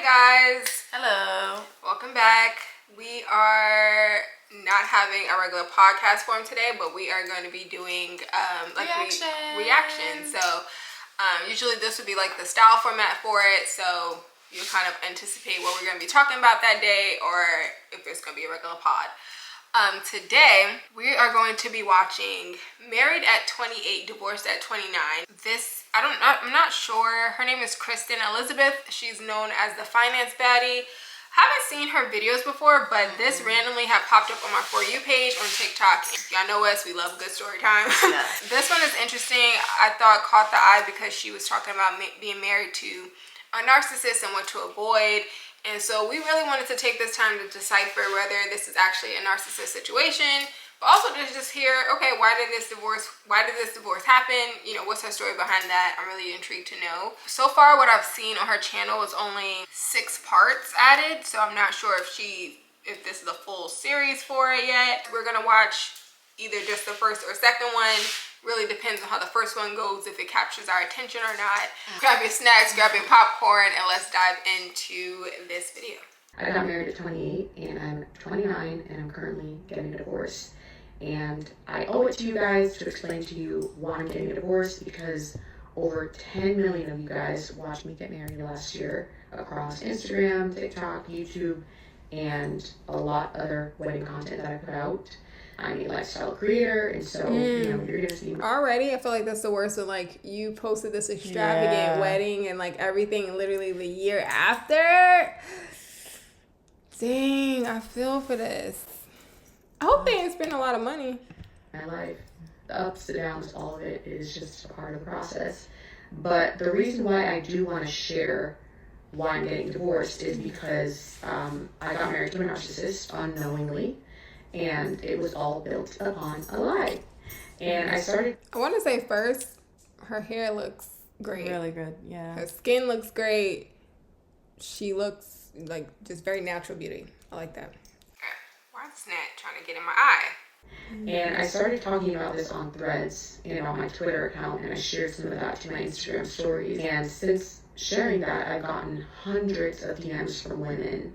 guys. Hello. Welcome back. We are not having a regular podcast form today, but we are going to be doing reactions. So usually this would be like the style format for it. So you kind of anticipate what we're going to be talking about that day, or if it's going to be a regular pod. Today we are going to be watching Married at 28, Divorced at 29. I'm not sure. Her name is Kristen Elizabeth. She's known as the finance baddie. Haven't seen her videos before, but this randomly have popped up on my For You page on TikTok. If y'all know us, we love good story time. Yes. This one is interesting. I thought caught the eye because she was talking about being married to a narcissist and what to avoid. And so we really wanted to take this time to decipher whether this is actually a narcissist situation, but also to just hear, okay, why did this divorce happen? You know, what's her story behind that? I'm really intrigued to know. So far, what I've seen on her channel is only 6 parts added, so I'm not sure if this is a full series for it yet. We're gonna watch either just the first or second one. Really depends on how the first one goes, if it captures our attention or not. Grab your snacks, grab your popcorn, and let's dive into this video. I got married at 28 and I'm 29 and I'm currently getting a divorce. And I owe it to you guys to explain to you why I'm getting a divorce, because over 10 million of you guys watched me get married last year across Instagram, TikTok, YouTube, and a lot other wedding content that I put out. I'm a lifestyle creator, and so you're gonna see already. I feel like that's the worst. So like you posted this extravagant wedding and like everything literally the year after. Dang, I feel for this. I hope they didn't spend a lot of money. My life, the ups, the downs, all of it is just a part of the process. But the reason why I do want to share why I'm getting divorced is because I got married to a narcissist unknowingly. And it was all built upon a lie. And I want to say first, her hair looks great. Really good, yeah. Her skin looks great. She looks like just very natural beauty. I like that. Why is Nat trying to get in my eye? And I started talking about this on Threads and on my Twitter account, and I shared some of that to my Instagram stories. And since sharing that, I've gotten hundreds of DMs from women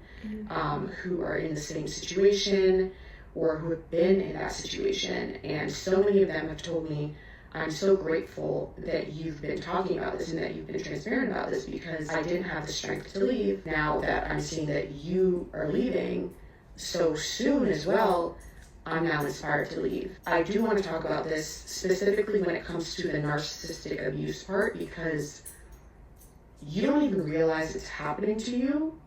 who are in the same situation, or who have been in that situation. And so many of them have told me, I'm so grateful that you've been talking about this and that you've been transparent about this, because I didn't have the strength to leave. Now that I'm seeing that you are leaving so soon as well, I'm now inspired to leave. I do want to talk about this specifically when it comes to the narcissistic abuse part, because you don't even realize it's happening to you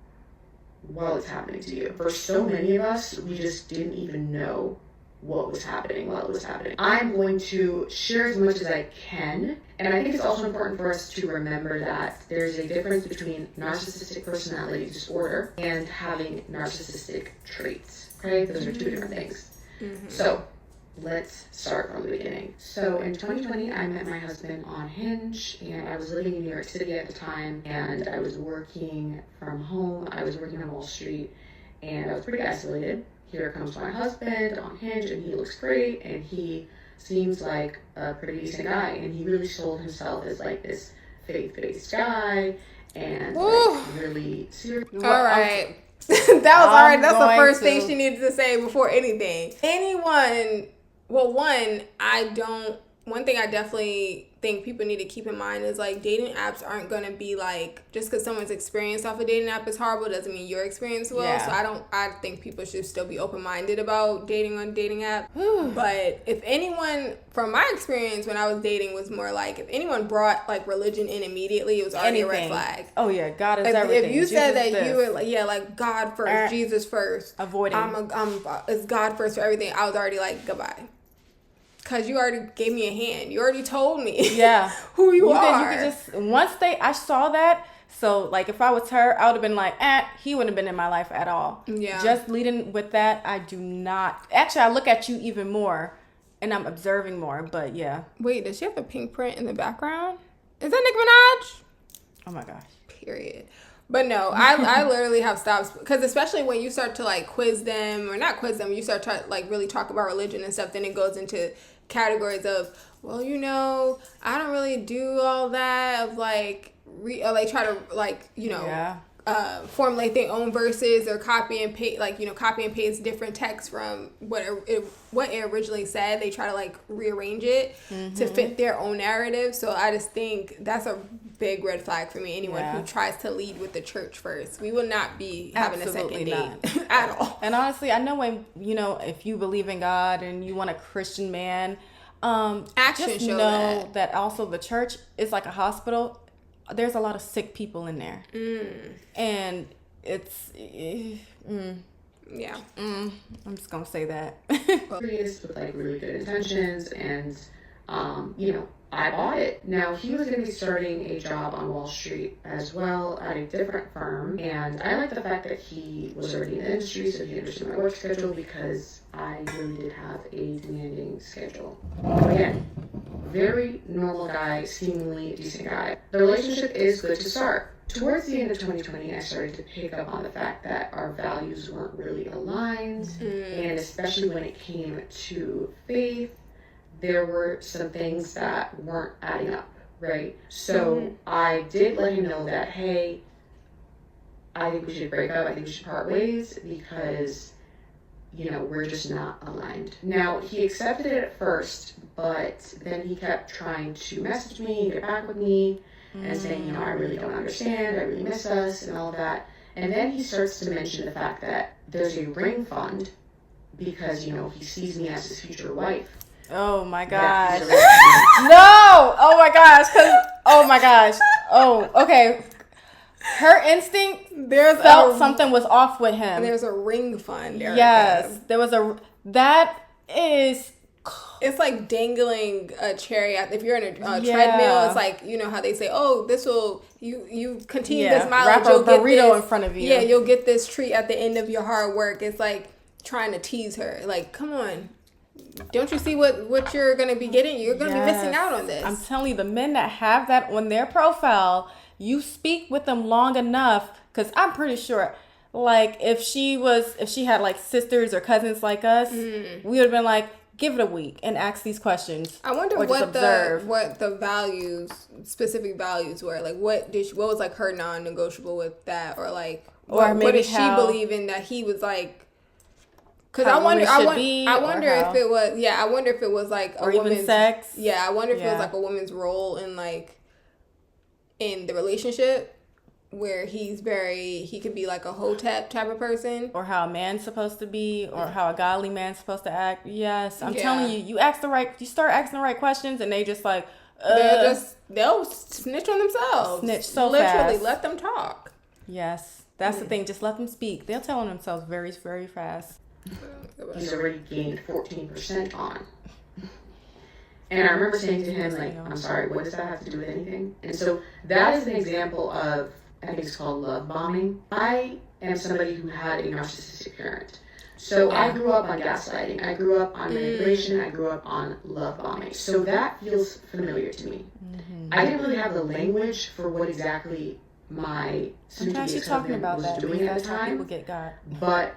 while it's happening to you. For so many of us, we just didn't even know what was happening while it was happening. I'm going to share as much as I can, and I think it's also important for us to remember that there's a difference between narcissistic personality disorder and having narcissistic traits, okay? Those are 2 different things. So let's start from the beginning. So in 2020, I met my husband on Hinge, and I was living in New York City at the time, and I was working from home. I was working on Wall Street, and I was pretty isolated. Here comes my husband on Hinge, and he looks great, and he seems like a pretty decent guy, and he really sold himself as like this faith-based guy, and like really serious. All right. That was alright. That's the first thing she needed to say before anything. One thing I definitely think people need to keep in mind is like dating apps aren't going to be like, just because someone's experience off a dating app is horrible doesn't mean your experience will. Yeah. So I think people should still be open-minded about dating on dating app. But if anyone, from my experience when I was dating, was more like, if anyone brought like religion in immediately, it was already a red flag. Oh yeah, God is everything. If you said that you were like, like God first, Jesus first, avoiding, it's God first for everything, I was already like, goodbye. Because you already gave me a hand. You already told me who you are. You could just, I saw that. So, like, if I was her, I would have been like, he wouldn't have been in my life at all. Yeah. Just leading with that, I do not. Actually, I look at you even more, and I'm observing more, but yeah. Wait, does she have a pink print in the background? Is that Nicki Minaj? Oh, my gosh. Period. But no, I literally have stopped, because especially when you start to like quiz them, or not quiz them, you start to like really talk about religion and stuff, then it goes into categories of, well, you know, I don't really do all that of like try to like, you know, formulate their own verses or copy and paste different text from what it originally said. They try to like rearrange it to fit their own narrative. So I just think that's a big red flag for me. Anyone who tries to lead with the church first, we will not be having a second date at all. And honestly, I know when, if you believe in God and you want a Christian man, Action just show know that also the church is like a hospital. There's a lot of sick people in there, and it's I'm just gonna say that. With like really good intentions, and I bought it. Now he was going to be starting a job on Wall Street as well at a different firm, and I like the fact that he was already in the industry, so he understood my work schedule, because I really did have a demanding schedule. Again, very normal guy, seemingly decent guy. The relationship is good to start. Towards the end of 2020, I started to pick up on the fact that our values weren't really aligned, and especially when it came to faith, there were some things that weren't adding up, right? So I did let him know that, hey, I think we should break up. I think we should part ways, because, we're just not aligned. Now, he accepted it at first, but then he kept trying to message me, get back with me, and saying, I really don't understand, I really miss us, and all of that. And then he starts to mention the fact that there's a ring fund, because, he sees me as his future wife. Oh my gosh. No! Oh my gosh. Oh my gosh. Oh, okay. Her instinct felt something was off with him. There's a ring fund. Yes. There was it's like dangling a cherry out. If you're in a treadmill, it's like, how they say, you continue this mileage, wrap a burrito in front of you. Yeah, you'll get this treat at the end of your hard work. It's like trying to tease her. Like, come on. Don't you see what you're going to be getting? You're going to be missing out on this. I'm telling you, the men that have that on their profile, you speak with them long enough, because I'm pretty sure, like, if she had like sisters or cousins like us, we would have been like, give it a week and ask these questions. I wonder what the values, specific values were. Like, what was like her non-negotiable with that, or like, what did she believe in that he was like? Because I wonder if it was like a woman's, even sex. Yeah, I wonder if it was like a woman's role in the relationship, where he could be like a hotep type of person, or how a man's supposed to be, or how a godly man's supposed to act. Yes, I'm telling you, you start asking the right questions, and they just like they'll snitch on themselves. Snitch so literally fast. Let them talk. Yes, that's the thing. Just let them speak. They'll tell on themselves very, very fast. He's already gained 14% on. And I remember saying to him, like, I'm sorry, what does that have to do with anything? And so that is an example of, I think it's called love bombing. I am somebody who had a narcissistic parent. So I grew up on gaslighting. I grew up on manipulation. I grew up on love bombing. So that feels familiar to me. I didn't really have the language for what exactly my soon-to-be husband was doing at the time. But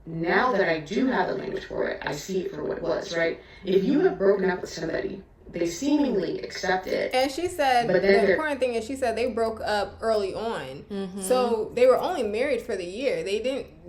now that I do have the language for it, I see it for what it was, right? If you have broken up with somebody, they seemingly accept it. And she said, but the important thing is, she said they broke up early on. So they were only married for the year.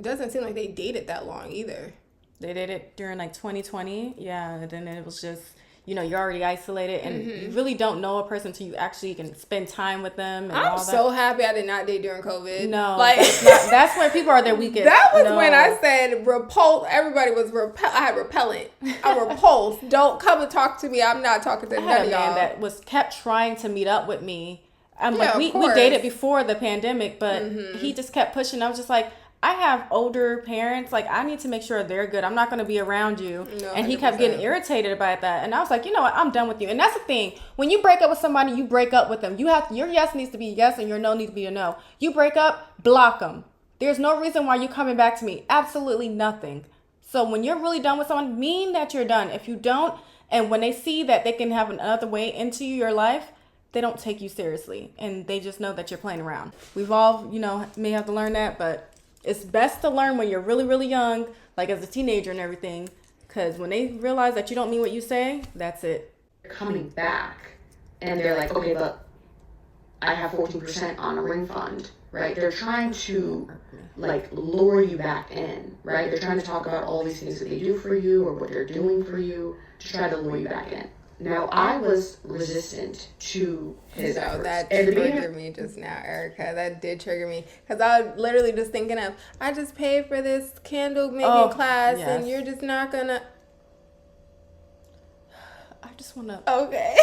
Doesn't seem like they dated that long either. They dated during like 2020. Yeah, and then it was just, you're already isolated, and you really don't know a person until you actually can spend time with them. And I'm so happy I did not date during COVID. No, that's when people are their weakest. That was when I said repulsed. Everybody was I had repellent. I'm repulsed. Don't come and talk to me. I'm not talking to none of y'all. That kept trying to meet up with me. We dated before the pandemic, but he just kept pushing. I was just like, I have older parents. Like, I need to make sure they're good. I'm not going to be around you. No, and he kept getting irritated about that. And I was like, you know what? I'm done with you. And that's the thing. When you break up with somebody, you break up with them. Your yes needs to be yes, and your no needs to be a no. You break up, block them. There's no reason why you're coming back to me. Absolutely nothing. So when you're really done with someone, mean that you're done. If you don't, and when they see that they can have another way into your life, they don't take you seriously. And they just know that you're playing around. We've all, may have to learn that, but it's best to learn when you're really, really young, like as a teenager and everything, because when they realize that you don't mean what you say, that's it. Coming back, and they're like, okay, but I have 14% on a ring fund, right? They're trying to like lure you back in, right? They're trying to talk about all these things that they do for you or what they're doing for you to try to lure you back in. Now, I was resistant to his efforts. That triggered me just now, Erica. That did trigger me. Because I was literally just thinking of, I just paid for this candle making class, and you're just not going to... I just want to... Okay.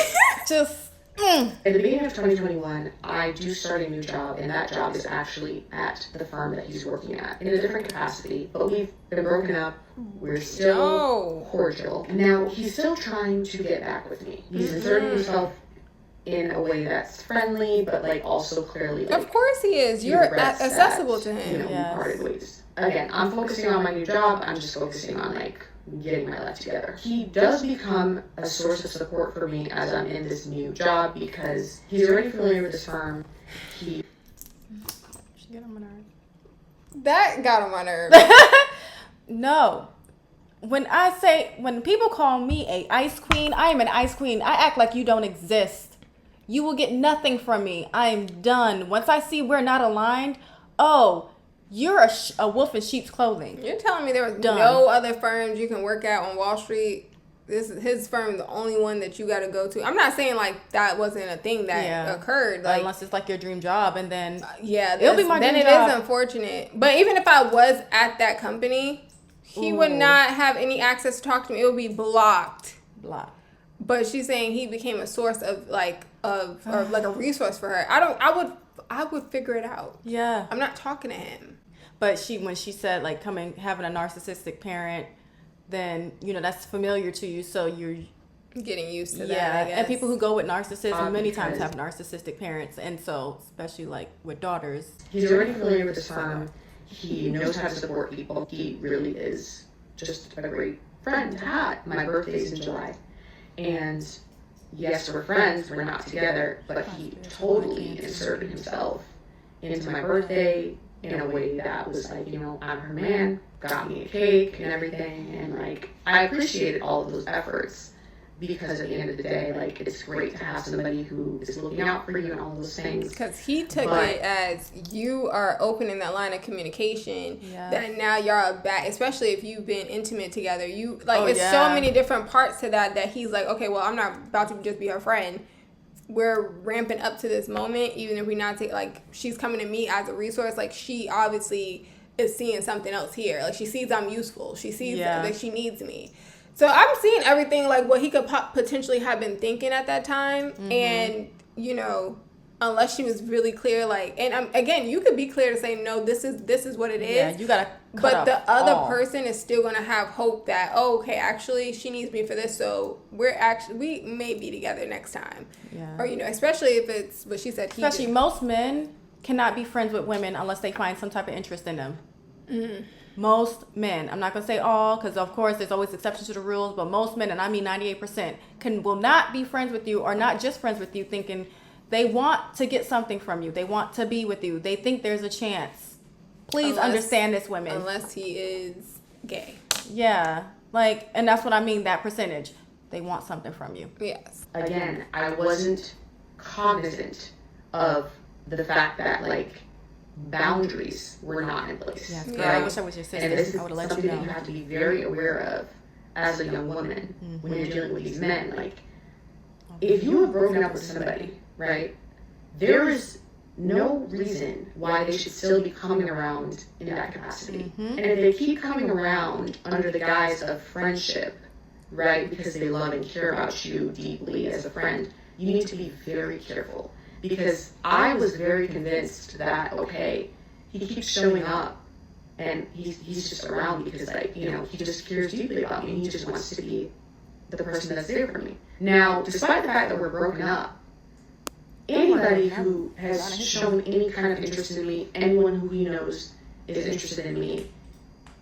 Just... At the beginning of 2021, I do start a new job, and that job is actually at the firm that he's working at in a different capacity. But we've been broken up. We're still cordial. Now, he's still trying to get back with me. He's inserting himself in a way that's friendly, but like also clearly. Like, of course he is. You're accessible to him. You know, we parted ways. Again, I'm focusing on my new job. I'm just focusing on like getting my life together. He does become a source of support for me as I'm in this new job because he's already familiar with this firm. That got on my nerves. No. When people call me a ice queen, I am an ice queen. I act like you don't exist. You will get nothing from me. I am done. Once I see we're not aligned, you're a wolf in sheep's clothing. You're telling me there was no other firms you can work at on Wall Street? This is his firm, the only one that you got to go to. I'm not saying like that wasn't a thing that occurred. Like, unless it's like your dream job, and then it'll be my dream job. Then it is unfortunate. But even if I was at that company, he would not have any access to talk to me. It would be blocked. But she's saying he became a source of or like a resource for her. I would figure it out. Yeah. I'm not talking to him. But when she said like having a narcissistic parent, then that's familiar to you, so you're getting used to that. Yeah, I guess. and people who go with narcissism many times have narcissistic parents, and so especially like with daughters. He's already familiar with this firm. He knows how to support people. He really is just a great friend to have. My birthday's in July, and yes, we're friends. We're not together, but he totally inserted himself into my birthday in a way that was like, I'm her man, got me a cake and everything, and like I appreciated all of those efforts because at the end of the day, like it's great to have somebody who is looking out for you and all those things. Because he took it as you are opening that line of communication that now y'all back, especially if you've been intimate together. You like so many different parts to that he's like, okay, well, I'm not about to just be her friend. We're ramping up to this moment, even if we're not she's coming to me as a resource. Like she obviously is seeing something else here. Like she sees I'm useful. She sees that she needs me. So I'm seeing everything like what he could potentially have been thinking at that time. And, unless she was really clear, again, you could be clear to say, no, this is what it is. Yeah, you got to But the other person is still going to have hope that, okay, actually she needs me for this. So we may be together next time. Yeah. Or, especially if it's what she said. Especially most men cannot be friends with women unless they find some type of interest in them. Mm-hmm. Most men, I'm not going to say all, because of course there's always exceptions to the rules, but most men, and I mean 98%, will not be friends with you, or not just friends with you thinking they want to get something from you. They want to be with you. They think there's a chance. Please understand this, women. Unless he is gay. Yeah. And that's what I mean, that percentage. They want something from you. Yes. Again, I wasn't cognizant of the fact that, boundaries were not in place. Yes, girl, I wish I was your sister. And this is I would have let something you know. that you have to be very aware of as a young woman when you're dealing with these men. If you have broken up with somebody, right, there is no reason why they should still be coming around in that capacity. And if they keep coming around under the guise of friendship, right, because they love and care about you deeply as a friend, you need to be very careful. Because I was very convinced that, okay, he keeps showing up and he's just around because, he just cares deeply about me and he just wants to be the person that's there for me. Now, despite the fact that we're broken up, anybody who has shown any kind of interest in me, anyone who he knows is interested in me,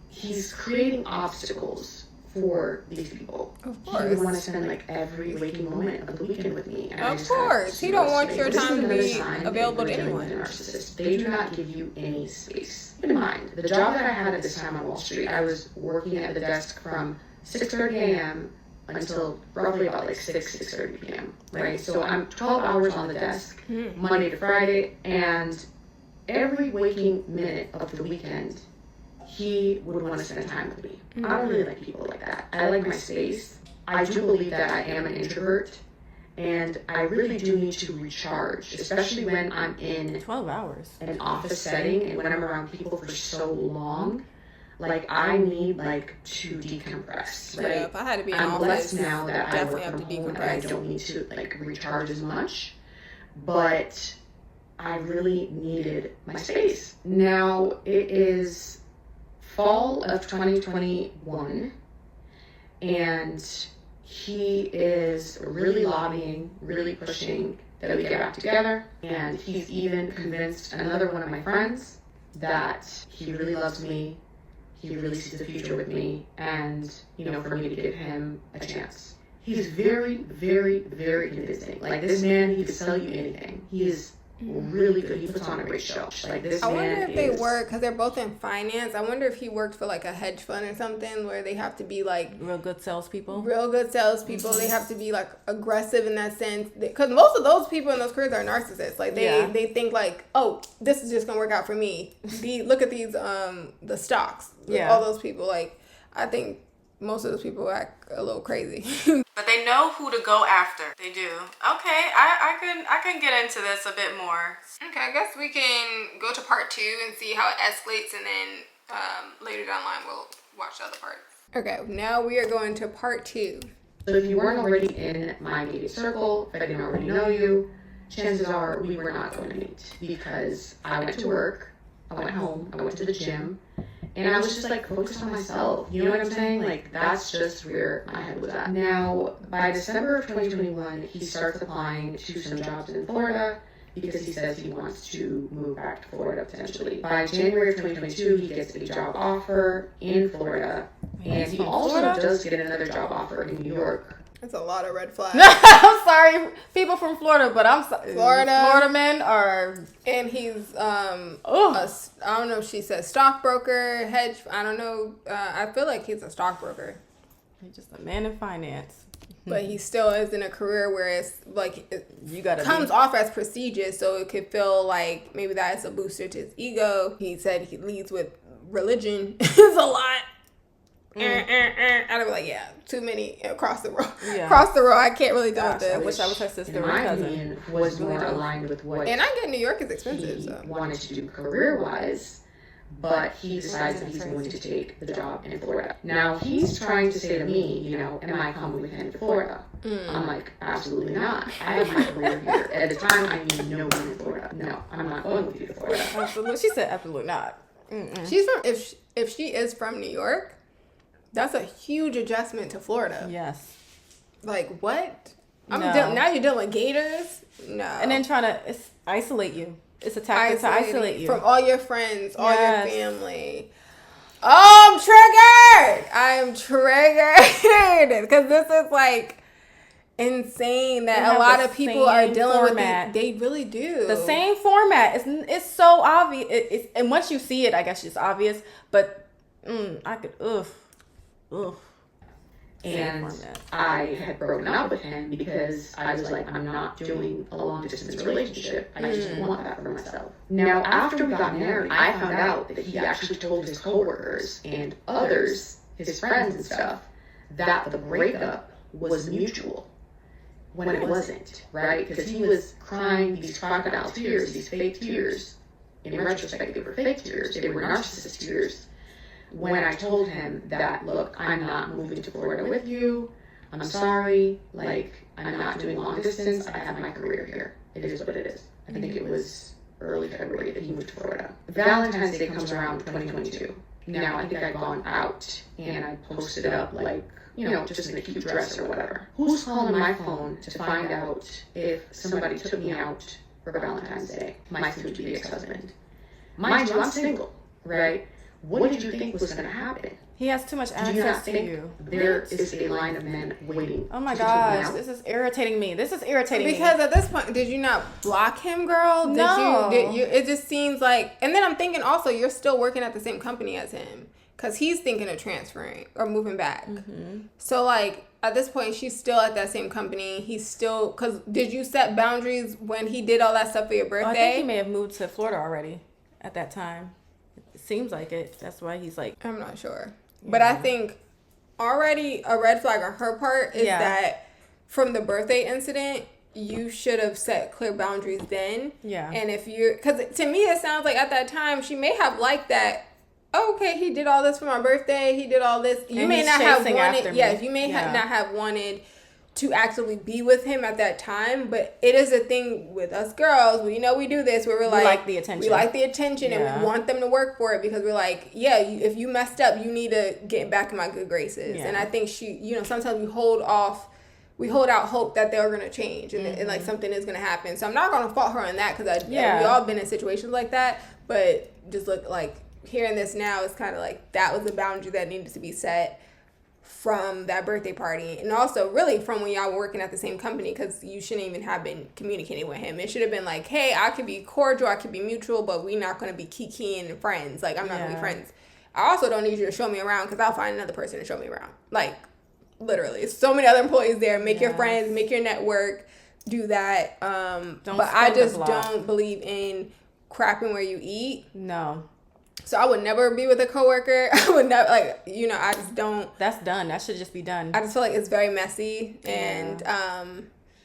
he's creating obstacles for these people. Of course. He would want to spend every waking moment of the weekend with me. And of course. He don't want your time to be available to anyone. Narcissist. They do not give you any space. Keep in mind, the job that I had at this time on Wall Street, I was working at the desk from 6:30 a.m. until roughly about like 6:30 p.m., right? So I'm 12 hours on the desk, Monday to Friday, and every waking minute of the weekend, he would want to spend time with me. I don't really like people like that. I like my space. I do believe that I am an introvert, and I really do need to recharge, especially when I'm in 12 hours an office setting and when I'm around people for so long. Like, I need, like, to decompress, right? Yeah, if I had to be in I'm office, blessed now that I work have from to home and I don't need to, like, recharge as much. But I really needed my space. Now, it is fall of 2021, and he is really lobbying, really pushing that we get back together. And he's even convinced another one of my friends that he really loves me. He really sees the future with me, and, you know, for me to give him a chance. He's very, very, very convincing. Like, this man, he could sell you anything. He is really good. He puts on a great show. Like, this I man wonder if they work, because they're both in finance. I wonder if he worked for like a hedge fund or something where they have to be like real good salespeople. They have to be like aggressive in that sense, because most of those people in those careers are narcissists. Like they think like, oh, this is just gonna work out for me. Look at these the stocks. Yeah, all those people. Like, I think most of those people act a little crazy. But they know who to go after. They do. Okay, I can get into this a bit more. Okay, I guess we can go to part 2 and see how it escalates, and then later down the line we'll watch the other parts. Okay, now we are going to part 2. So if you weren't already in my immediate circle, if I didn't already know you, chances are we were not going to meet, because I went to work, I went home, I went to the gym, and I was just like focused on myself. You know what I'm saying? Like, that's just where my head was at. Now, by December of 2021, he starts applying to some jobs in Florida because he says he wants to move back to Florida potentially. By January of 2022, he gets a job offer in Florida, and he also does get another job offer in New York. That's a lot of red flags. I'm sorry, people from Florida, but I'm sorry. Florida men are... And he's, I don't know if she says stockbroker, hedge, I don't know. I feel like he's a stockbroker. He's just a man in finance. But he still is in a career where it's like, you gotta comes off as prestigious, so it could feel like maybe that's a booster to his ego. He said he leads with religion. It's a lot. I'd be like, yeah, too many across the road. Yeah. Across the road, I can't really deal with this. I wish I was her sister or my cousin. Opinion was more aligned with what. And I get New York is expensive. He so wanted to do career-wise, but he decides that he's going to take the job in Florida. Now he's trying to say to me, you know, am I coming with him to Florida? I'm like, absolutely not. I have my career here. At the time, I knew no one in Florida. No, I'm not going with you to Florida. Absolutely, she said absolutely not. She's from if she is from New York. That's a huge adjustment to Florida. Yes. Like, what? Now you're dealing with gators? No. And then trying to isolate you. It's a tactic to isolate you. From all your friends, all your family. Oh, I'm triggered. Because this is, like, insane that a lot of people are dealing with it. They really do. The same format. It's so obvious. And once you see it, I guess it's obvious. But, I could, And I had broken up with him because I was like, I'm not doing a long distance relationship. I just don't want that for myself. Now, after we got married, I found out that he actually told his coworkers and others, his friends and stuff, that the breakup was mutual when it wasn't, right? Because he was crying these crocodile tears, these fake tears. In retrospect, they were fake tears. They were narcissist tears. When I told him that, look, I'm not moving to Florida with you. I'm sorry. Like, I'm not doing long distance. I have my career here. It is what it is. I think it was early February that he moved to Florida. Valentine's Day comes around 2022. Now, I think I'd gone out and I posted up, like, you know, just in a cute dress or whatever. Who's calling my phone to find out if somebody took me out for Valentine's Day? My soon-to-be ex-husband. Mind you, I'm single, right? What did you think was going to happen? He has too much access to you. There is a line of men waiting. Oh my gosh, this is irritating me. Because at this point, did you not block him, girl? No. Did you? It just seems like, and then I'm thinking also, you're still working at the same company as him. because he's thinking of transferring or moving back. So, like, at this point, she's still at that same company. He's still, because did you set boundaries when he did all that stuff for your birthday? I think he may have moved to Florida already at that time. It seems like it. That's why he's like... I'm not sure. Yeah. But I think already a red flag on her part is that from the birthday incident, you should have set clear boundaries then. Yeah. And if you're... Because to me, it sounds like at that time, she may have liked that. Oh, okay, he did all this for my birthday. He did all this. You may not have wanted... Yes, you may not have wanted to actively be with him at that time, but it is a thing with us girls. We know we do this where we're like... We like the attention. We like the attention, and we want them to work for it because we're like, if you messed up, you need to get back in my good graces. Yeah. And I think sometimes we hold out hope that they're going to change and like something is going to happen. So I'm not going to fault her on that because we all been in situations like that, but just look like... Hearing this now is kind of like that was a boundary that needed to be set from that birthday party, and also really from when y'all were working at the same company, because you shouldn't even have been communicating with him. It should have been like, hey, I could be cordial, I could be mutual, but we're not going to be kikiing and friends. Like, I'm not going to be friends. I also don't need you to show me around because I'll find another person to show me around. Like, literally, so many other employees there. Make your friends, make your network, do that. But I just don't believe in crapping where you eat. No. So I would never be with a coworker. I would never, I just don't. That's done. That should just be done. I just feel like it's very messy and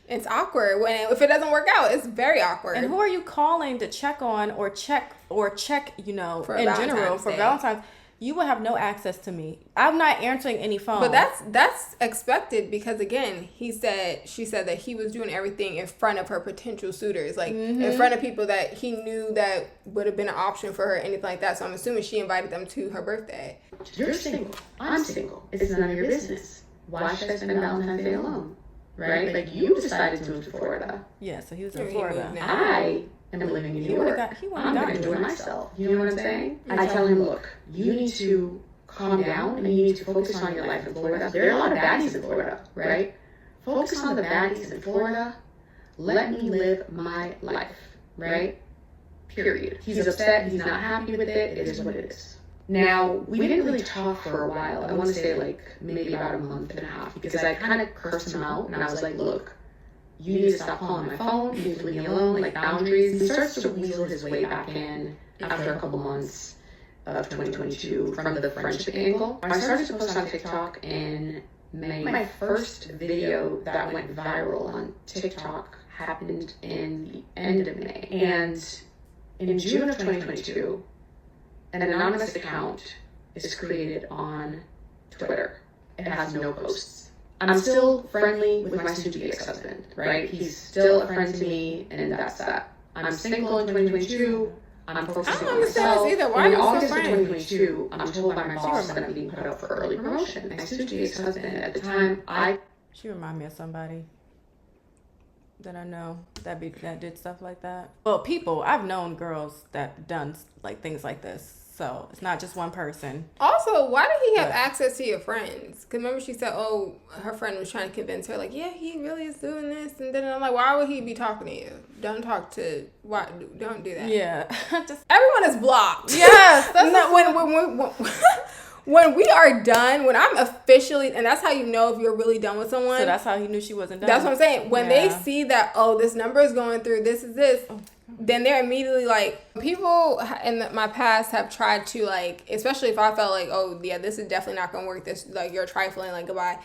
it's awkward if it doesn't work out. It's very awkward. And who are you calling to check on or check in general for Valentine's? You will have no access to me. I'm not answering any phone. But that's expected because, again, she said that he was doing everything in front of her potential suitors, like in front of people that he knew that would have been an option for her, anything like that. So I'm assuming she invited them to her birthday. You're single. I'm single. It's none of your business. Why should I spend Valentine's Day alone? Right? Like, you decided to move to Florida. Yeah, so he was in Florida. I am living in New York. I'm going to enjoy myself. You know what I'm saying? I tell him, look, you need to calm down and you need to focus on your life in Florida. There are a lot of baddies in Florida, right? Focus on the baddies in Florida. Let me live my life, right? Period. He's upset. He's not happy with it. It is what it is. Now, we didn't really talk for a while. I want to say like maybe about a month and a half because I kind of cursed him out and I was like, look, you need to stop calling my phone. You need to leave me alone. Like, boundaries. He starts to weasel his way back in after a couple months of 2022 from the friendship angle. I started to post on TikTok in May. My first video that went viral on TikTok happened in the end of May. And in June of 2022, an anonymous account is created on Twitter. It has no posts. I'm still friendly with my soon-to-be ex-husband, right? He's still a friend to me, and that's that. I'm single in 2022. I'm focusing on myself. Either. Why in August of 2022, I'm told by my boss that I'm being put up for early promotion. My soon-to-be ex-husband, at the time, She reminded me of somebody that I know that did stuff like that. Well, I've known girls that done like things like this. So it's not just one person. Also, why did he have access to your friends? Because remember she said, her friend was trying to convince her, like, yeah, he really is doing this. And then I'm like, why would he be talking to you? Don't do that. Yeah. Everyone is blocked. Yes. That's when we are done, when I'm officially, and that's how you know if you're really done with someone. So that's how he knew she wasn't done. That's what I'm saying. When they see that, this number is going through, this is this. Then they're immediately like, people in my past have tried to, like, especially if I felt like, this is definitely not going to work, this, like, you're trifling, like, goodbye.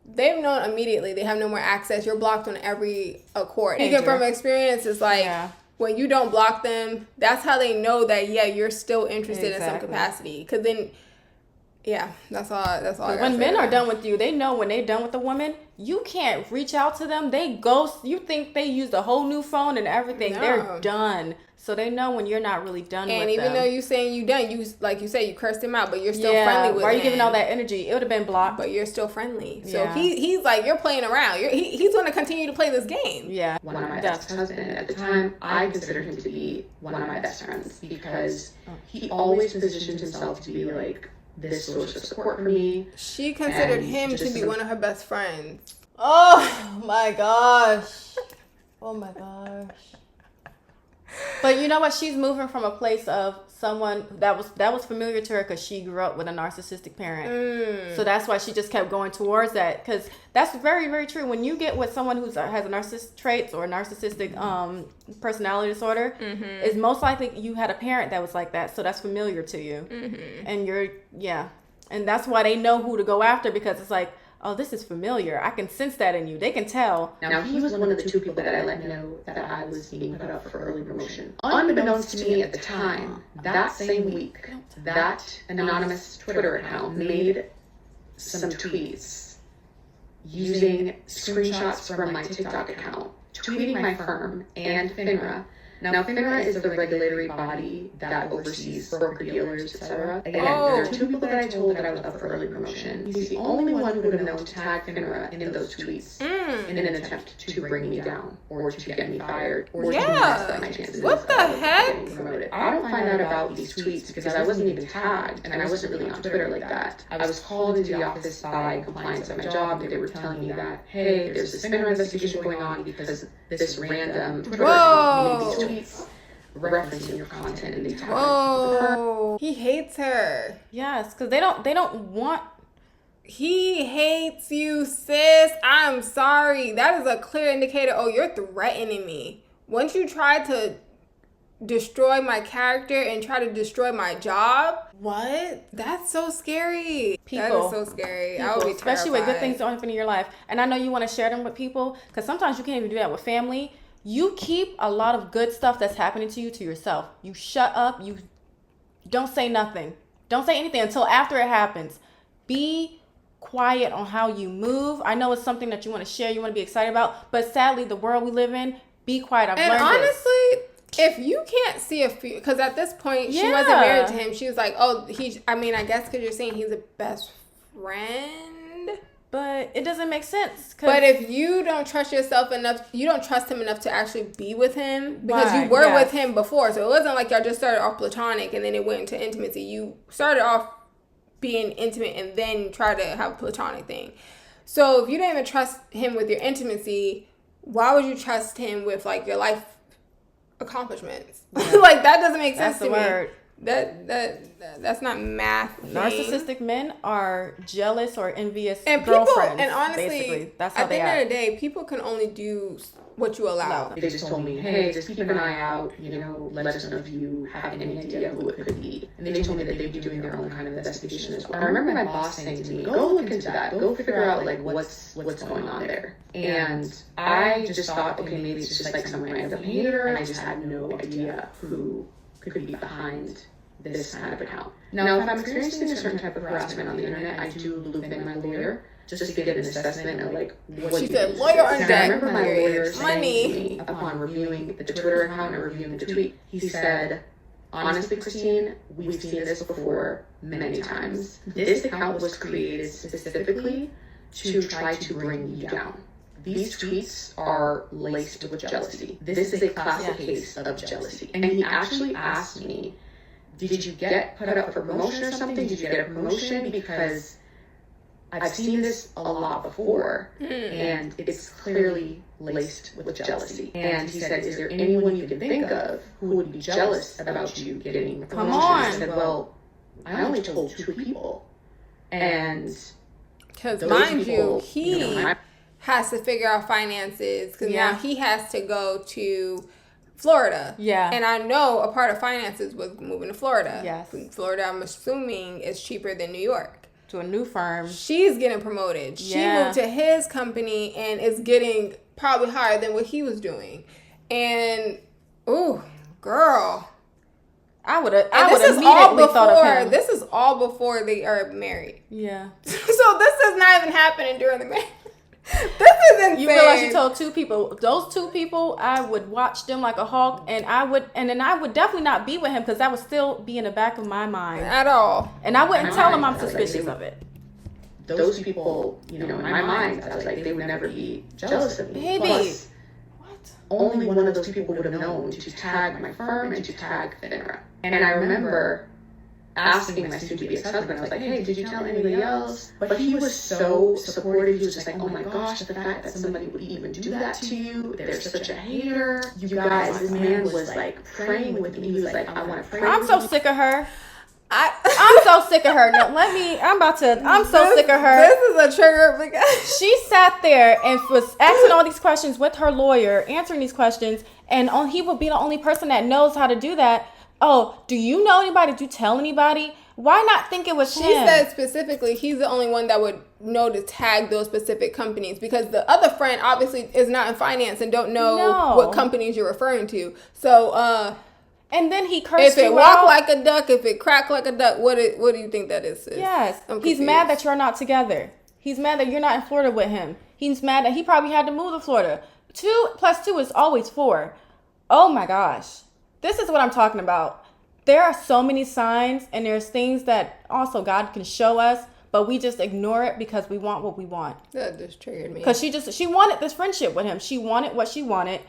They've known immediately they have no more access. You're blocked on every accord. Even from experience, it's like, when you don't block them, that's how they know that, you're still interested in some capacity. Because then, that's all. When men are done with you, they know when they're done with a woman, you can't reach out to them. They ghost. You think they used a whole new phone and everything. No. They're done. So they know when you're not really done with them. And even though you saying you done, you like you say you cursed him out, but you're still friendly with him. Why are you giving all that energy? It would have been blocked. But you're still friendly. So he's like, you're playing around. He's going to continue to play this game. Yeah. One of my ex-husbands at the time, I considered him to be one of my best friends because he always positioned himself to be like this source of support for me. She considered him to be one of her best friends. Oh my gosh. Oh my gosh. But you know what? She's moving from a place of someone that was familiar to her because she grew up with a narcissistic parent. So that's why she just kept going towards that, because that's very, very true. When you get with someone who has a narcissistic traits or a narcissistic personality disorder, it's most likely you had a parent that was like that, so that's familiar to you. And and that's why they know who to go after, because it's like, oh, this is familiar. I can sense that in you. They can tell. Now, he was one of the 2 people that I let know that I was being put up for early promotion. Unbeknownst to me at the time, that same week, that anonymous Twitter account made some tweets using screenshots from my TikTok account, tweeting my firm and FINRA. Now, FINRA is the regulatory body that oversees broker-dealers, etc. Again, there are 2 people that I told that I was up for early promotion. He's the only one who would have known to tag FINRA in those tweets in an attempt to bring me down or to get me fired or to mess up my chances what the heck? Getting promoted. I don't find out about these tweets because I wasn't even tagged and I wasn't really on Twitter like that. I was called into the office by compliance at my job and they were telling me that, hey, there's this FINRA investigation going on because this random Twitter account made these tweets referencing your content and they tag Whoa. He hates her. Yes, because they don't want. He hates you, sis. I'm sorry. That is a clear indicator. Oh, you're threatening me. Once you try to destroy my character and try to destroy my job, what? That's so scary. That is so scary. I would be terrified. Especially with good things don't happen in your life. And I know you want to share them with people, because sometimes you can't even do that with family. You keep a lot of good stuff that's happening to you to yourself. You shut up. You don't say nothing. Don't say anything until after it happens. Be quiet on how you move. I know it's something that you want to share, you want to be excited about, but sadly, the world we live in, be quiet. I've learned honestly, if you can't see a few, because at this point, she wasn't married to him. She was like, oh, I guess because you're saying he's a best friend. But it doesn't make sense. But if you don't trust yourself enough, you don't trust him enough to actually be with him, because you were with him before. So it wasn't like y'all just started off platonic and then it went into intimacy. You started off being intimate and then try to have a platonic thing. So if you don't even trust him with your intimacy, why would you trust him with like your life accomplishments? Like, that doesn't make sense to me. That's not math. Narcissistic men are jealous or envious girlfriends. And honestly, basically, that's how at the end of the day, people can only do what you allow. They just told me, hey, just keep an eye out, let us know if you have any idea who it could be. And they told me that they'd be doing their own kind of investigation as well. I remember my boss saying to me, go look into that. Go figure out like what's going on there. And I just thought, okay, maybe it's just like some random hater, and I just had no idea who could be behind this kind of account. Now, if I'm experiencing a certain type of harassment on the internet, I do loop in my lawyer just to get an assessment of like what she said. Lawyer on deck. I remember my lawyer saying to me upon reviewing the Twitter account and reviewing the tweet, he said, honestly, Christine, we've seen this before many times. This account was created specifically to try to bring you down. These tweets are laced with jealousy. This is a classic case of jealousy. And he actually asked me, did you get put up for promotion or something? Did you get a promotion? Because I've seen this a lot before, and it's clearly laced with jealousy. And he said, is there anyone you can think of who would be jealous about you getting a promotion? Come on. I said, well, I only told 2 people. And because mind you, he has to figure out finances, because now he has to go to Florida. Yeah. And I know a part of finances was moving to Florida. Yes. Florida, I'm assuming, is cheaper than New York. To a new firm. She's getting promoted. She moved to his company and is getting probably higher than what he was doing. And, ooh, girl. I would have immediately thought of him. This is all before they are married. Yeah. So this is not even happening during the marriage. This is insane. You realize you told 2 people. Those 2 people, I would watch them like a hawk, and then I would definitely not be with him, because that would still be in the back of my mind at all. And I wouldn't tell him I'm suspicious of it. Those people, in my mind, I was like, they would never be jealous of me. Baby. Plus, only one of those people would have known to tag my firm and to tag FINRA. And I remember asking my soon-to-be ex-husband, I was like, hey, did you tell anybody else? But he was so supportive. He was just like, oh my gosh, the fact that somebody would even do that to you, they're such a hater. You guys, this man was like praying with me. He was like, I want to pray. I'm so sick of her. I'm so sick of her. No, I'm so sick of her. This is a trigger because she sat there and was asking all these questions with her lawyer, answering these questions, and he would be the only person that knows how to do that. Oh, do you know anybody? Did you tell anybody? Why not think it was him? She said specifically he's the only one that would know to tag those specific companies, because the other friend obviously is not in finance and don't know what companies you're referring to. So, and then he cursed you out. If it walk like a duck, if it crack like a duck, what do you think that is? Yes. He's mad that you're not together. He's mad that you're not in Florida with him. He's mad that he probably had to move to Florida. 2 + 2 is always 4. Oh my gosh. This is what I'm talking about. There are so many signs, and there's things that also God can show us, but we just ignore it because we want what we want. That just triggered me. Because she wanted this friendship with him. She wanted what she wanted,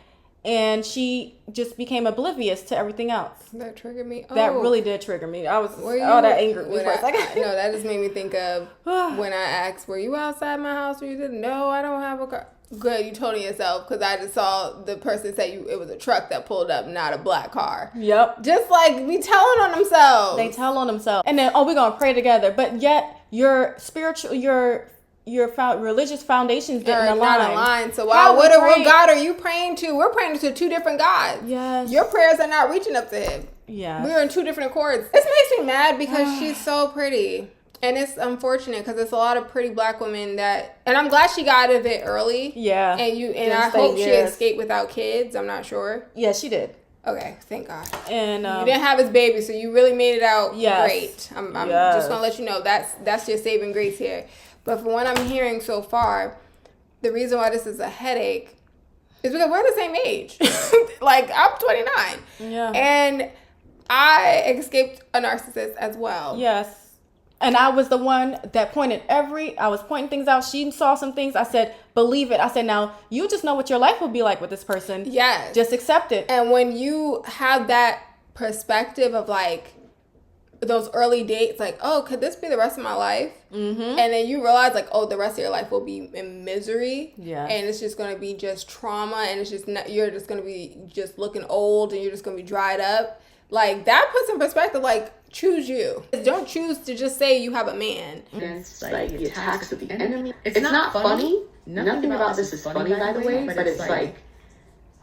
and she just became oblivious to everything else. That triggered me. That really did trigger me. I was that angered me for a second. No, that just made me think of when I asked, were you outside my house? Or you said, no, I don't have a car. Good, you told on yourself, because I just saw the person say it was a truck that pulled up, not a black car. Yep. Just like be telling on themselves. They tell on themselves. And then, we're going to pray together. But yet, your spiritual, your religious foundations didn't align. Not aligned. So what God are you praying to? We're praying to 2 different gods. Yes. Your prayers are not reaching up to him. Yeah. We're in 2 different accords. This makes me mad because she's so pretty. And it's unfortunate because it's a lot of pretty black women that, and I'm glad she got out of it early. Yeah. And I hope she escaped without kids. I'm not sure. Yeah, she did. Okay, thank God. And you didn't have his baby, so you really made it out great. I'm just gonna let you know that's your saving grace here. But from what I'm hearing so far, the reason why this is a headache is because we're the same age. Like, I'm 29. Yeah. And I escaped a narcissist as well. Yes. And I was the one that I was pointing things out. She saw some things. I said, believe it. I said, now, you just know what your life will be like with this person. Yes. Just accept it. And when you have that perspective of, like, those early dates, like, oh, could this be the rest of my life? Mm-hmm. And then you realize, like, oh, the rest of your life will be in misery. Yeah. And it's just going to be just trauma. And it's just you're just going to be just looking old, and you're just going to be dried up. Like, that puts in perspective, like, choose you. Don't choose to just say you have a man. It's like the attacks of the enemy. It's not funny. Nothing about this is funny, by the way, but it's like,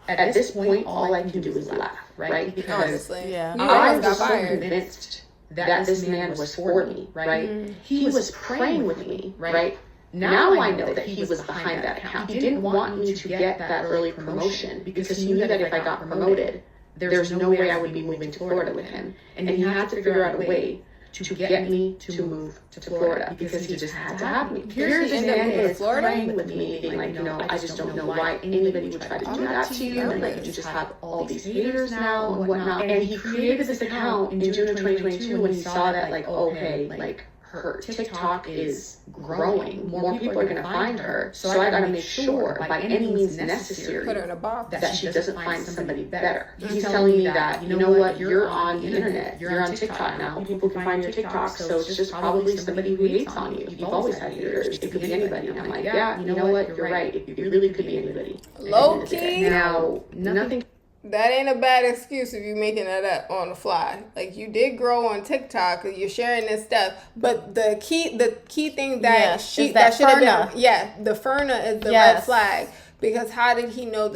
at this point, all I can do is laugh, right? Because honestly, I was so convinced that this man was for me, right? Mm-hmm. He was praying with me, right? Now I know that he was behind that account. He didn't want me to get that early promotion because he knew that if I got promoted, there's no way I would be moving to Florida with him. And he had to figure out a way to get me to move to Florida because he just had to have me. Here's the man is praying with me, being like, I just don't know why anybody would try to do that to you. And like, you just have all these haters now and whatnot. And he created this account in June of 2022 when he saw that, like, oh, hey, like, her TikTok is growing. More people are going to find her. So I got to make sure by any means necessary put her in a box that she doesn't find somebody better. He's telling me that, you know what, you're on the internet. You're on TikTok now. People can find your TikTok. So it's just probably somebody who hates on you. You've always had haters. It could be anybody. And I'm like, yeah, you know what, you're right. It really could be anybody. Low key. Now, nothing. That ain't a bad excuse if you're making that up on the fly. Like, you did grow on TikTok, you're sharing this stuff, but the key thing that should have been, the Ferna is the red flag, because how did he know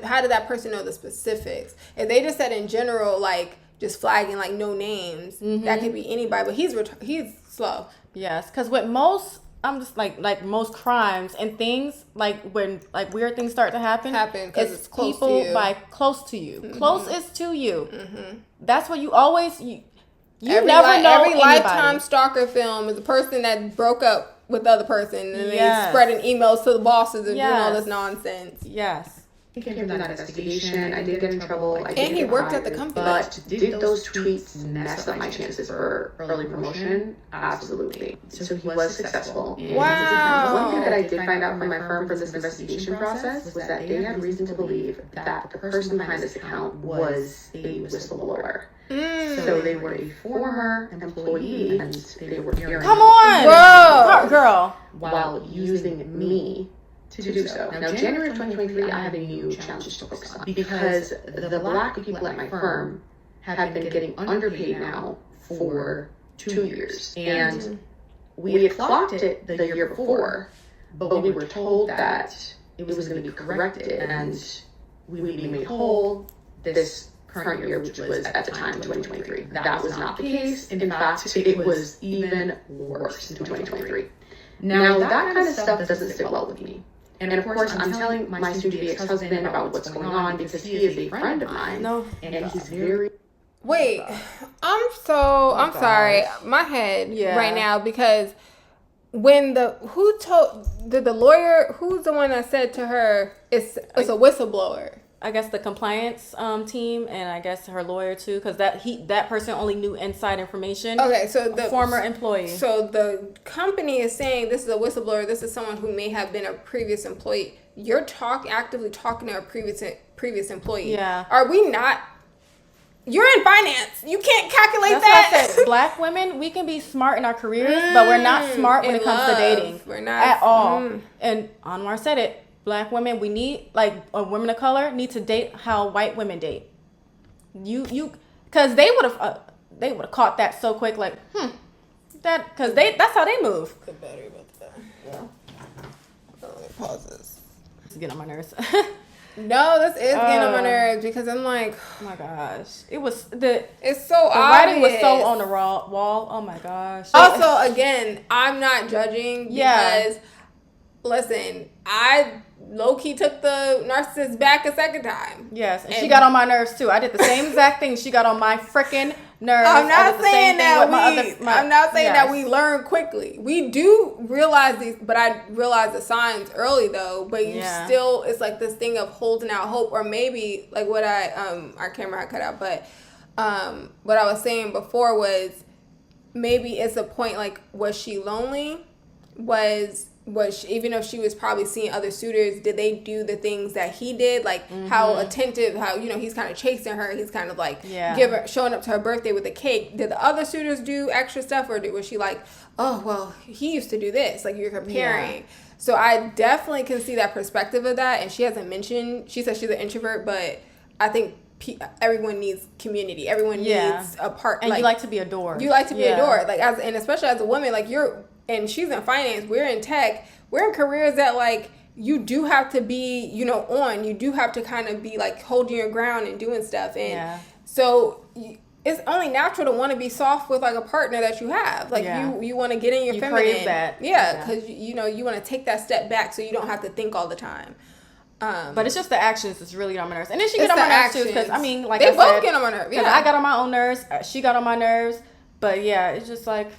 how did that person know the specifics? If they just said in general, like, just flagging, like, no names, that could be anybody, but he's slow. Yes, because with most, I'm just like most crimes and things, like when like weird things start to happen because it's close people to you. By close to you. Closest to you. That's what you always you never know. Every anybody. Lifetime stalker film is a person that broke up with the other person and they spreading emails to the bosses and doing all this nonsense. Yes. came from that investigation. I did get in trouble. And he worked at the company. But did those tweets mess up my chances for early promotion? Absolutely. So he was successful. Wow. One thing that I did find out from my firm from this investigation process was that they had reason to believe that the person behind this account was a whistleblower. So they were a former employee and they were hearing Come on, girl, while using me to do so. Now, January of 2023, I have a new challenge to focus on because the black people at my firm have been getting underpaid now for 2 years. And we had clocked it the year before, but we were told that it was going to be corrected and we would be made whole this current year, which was at the time 2023. That was not the case. In fact, it was even worse in 2023. Now, that kind of stuff doesn't sit well with me. And of course, I'm telling my soon-to-be ex-husband about what's going on because he is a friend of mine. And he's very... Wait, I'm sorry. My head right now because when who's the one that said to her it's a whistleblower? I guess the compliance team, and I guess her lawyer too, because that person only knew inside information. Okay, so the former employee. So the company is saying this is a whistleblower. This is someone who may have been a previous employee. You're actively talking to a previous employee. Yeah. Are we not? You're in finance. You can't calculate That's that. What I said. Black women, we can be smart in our careers, but we're not smart when it comes to dating. We're not at all. And Anwar said it. Black women, we need, women of color need to date how white women date. Because they would have caught that so quick, because that's how they move. The battery about to die. Yeah. Let me pause this. It's getting on my nerves. No, this is getting on my nerves because I'm like, oh my gosh, it's so obvious. Writing was so on the wall. Oh my gosh. Also, again, I'm not judging because, listen, I low-key took the narcissist back a second time. Yes, and she got on my nerves too. I did the same exact thing. She got on my freaking nerves. I'm not saying that we learn quickly. We do realize these, but I realized the signs early though. But you still, it's like this thing of holding out hope, or maybe like what our camera had cut out. But what I was saying before was maybe it's a point like, was she lonely? Was she, even if she was probably seeing other suitors, did they do the things that he did? Like how attentive, how, he's kind of chasing her. He's kind of like showing up to her birthday with a cake. Did the other suitors do extra stuff, or was she like, oh, well, he used to do this? Like you're comparing. Yeah. So I definitely can see that perspective of that. And she hasn't mentioned, she says she's an introvert, but I think everyone needs community. Everyone needs a part. And you like to be adored. You like to be adored. Like and especially as a woman, like and she's in finance, we're in tech, we're in careers that like you do have to be, you do have to kind of be like holding your ground and doing stuff. And so it's only natural to want to be soft with like a partner that you have. Like you want to get in your feminine. Crave that. Yeah, because you want to take that step back so you don't have to think all the time. But it's just the actions that's really on my nerves. And then she got on my nerves too, because like they both get on my nerves. Yeah, I got on my own nerves. She got on my nerves. But yeah, it's just like,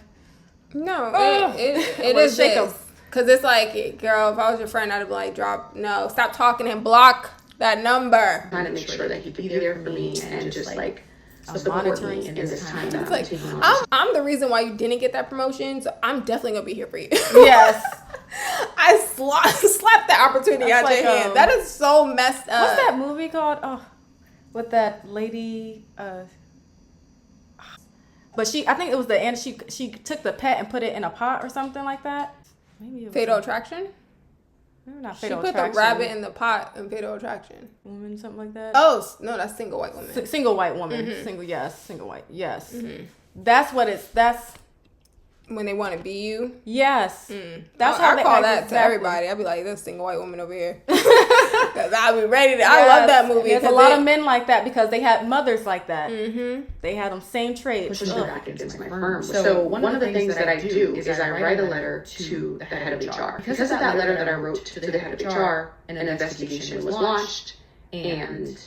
no, it is this. Because it's like, girl, if I was your friend, I'd be like, stop talking and block that number. Trying to make sure that he could be there for me and just like support me in this time that like, I'm the reason why you didn't get that promotion, so I'm definitely going to be here for you. Yes. I slapped that opportunity out your hand. That is so messed up. What's that movie called? Oh, with that lady... But I think it was the end. She took the pet and put it in a pot or something like that. Maybe it was Fatal Attraction. Maybe not Fatal Attraction. She put the rabbit in the pot in Fatal Attraction. Woman, something like that. Oh no, that's Single White Woman. Single white woman. Mm-hmm. Single white. Yes. Mm-hmm. That's what it's. That's when they want to be you. Yes. That's how I call that to everybody. I'd be like, this single white woman over here. Because I'll be ready to. I love that movie. There's a lot of men like that because they had mothers like that. Mm-hmm. They had them same traits. Pushing back against my firm. So one of the things that I do is I write a letter to the head of HR. Because of that letter that I wrote to the head of HR, an investigation was launched, and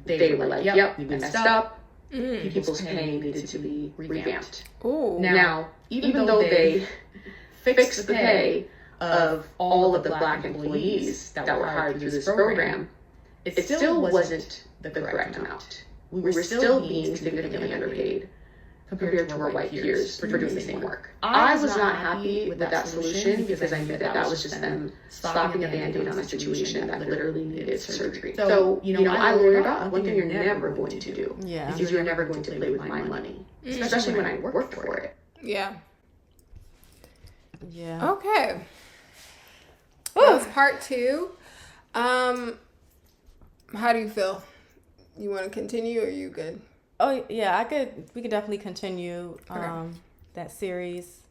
they were like, yep, we messed up. People's pay needed to be revamped. Ooh. Now, even though they fixed the pay of all of the black employees that were hired through this program, it still wasn't the correct amount. We were still being significantly underpaid compared to our white peers for doing the same work. I was not happy with that solution because I knew that was just them slapping a band-aid on a situation that literally needed surgery. So, I lawyered up. One thing you're never going to do is you're never going to play with my money, especially when I worked for it. Yeah. Yeah. Okay. That was part 2. How do you feel? You want to continue or are you good? Oh yeah, we could definitely continue that series.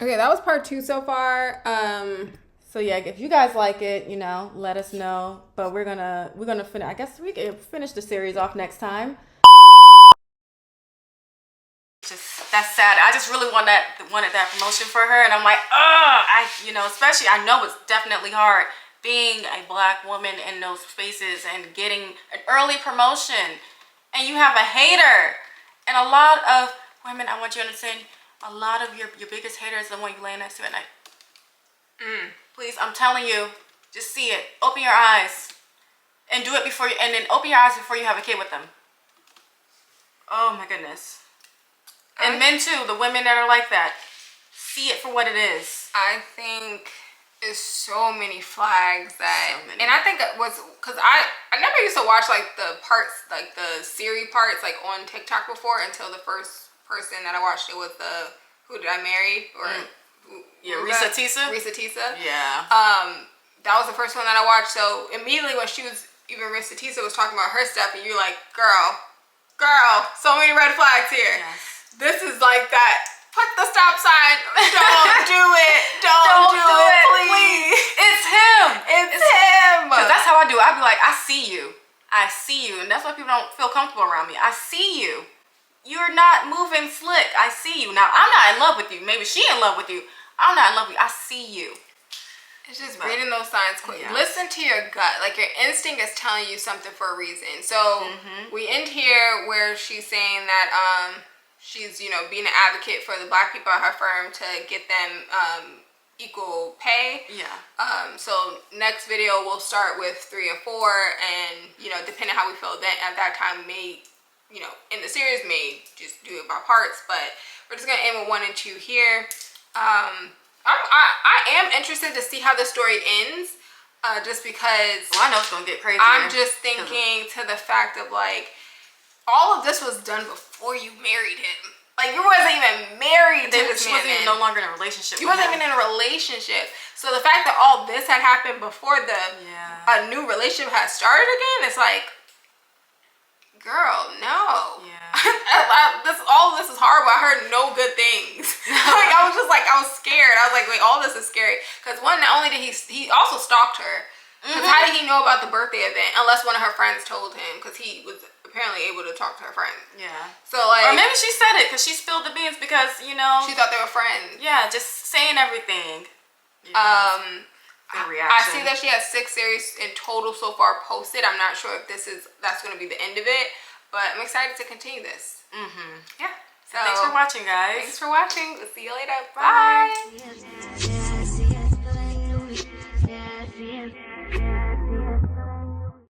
Okay, that was part 2 so far. So yeah, if you guys like it, let us know. But we're gonna finish. I guess we can finish the series off next time. That's sad. I just really wanted that promotion for her, and I'm like, especially I know it's definitely hard being a Black woman in those spaces and getting an early promotion. And you have a hater. And a lot of women, I want you to understand, a lot of your biggest hater is the one you lay next to at night. Please, I'm telling you, just see it. Open your eyes. And do it before you, and then open your eyes before you have a kid with them. Oh my goodness. And men too, the women that are like that. See it for what it is. I think there's so many flags that, and I think it was because I never used to watch like the parts, like the Siri parts, like on TikTok before until the first person that I watched it was the Who Did I Marry or Risa Tisa. Yeah. That was the first one that I watched. So immediately when she was Risa Tisa was talking about her stuff, and you're like, girl, so many red flags here. Yes. This is like that. Put the stop sign. Don't do it. Don't do it, please. It's him. It's him. Because that's how I do it. I be like, I see you. And that's why people don't feel comfortable around me. I see you. You're not moving slick. I see you. Now, I'm not in love with you. Maybe she in love with you. I'm not in love with you. I see you. It's just reading those signs quick. Yeah. Listen to your gut. Like, your instinct is telling you something for a reason. So we end here where she's saying that she's, being an advocate for the Black people at her firm to get them equal pay. Yeah. So next video we'll start with 3 and 4, and depending how we feel then at that time, may in the series may just do it by parts, but we're just gonna end with 1 and 2 here. I am interested to see how the story ends, just because I know it's gonna get crazy. I'm just thinking to the fact of like, all of this was done before you married him. Like, you wasn't even married to this man. She wasn't even no longer in a relationship. You wasn't even in a relationship. So the fact that all this had happened before a new relationship had started again, it's like, girl, no. Yeah. All of this is horrible. I heard no good things. Like, I was scared. I was like, wait, all this is scary. Because not only did he also stalked her. Because how did he know about the birthday event? Unless one of her friends told him, because he was apparently able to talk to her friends. Yeah. So like, or maybe she said it because she spilled the beans because she thought they were friends. Yeah, just saying everything. I see that she has 6 series in total so far posted. I'm not sure if that's going to be the end of it, but I'm excited to continue this. Yeah. So thanks for watching, guys. Thanks for watching. We'll see you later. Bye.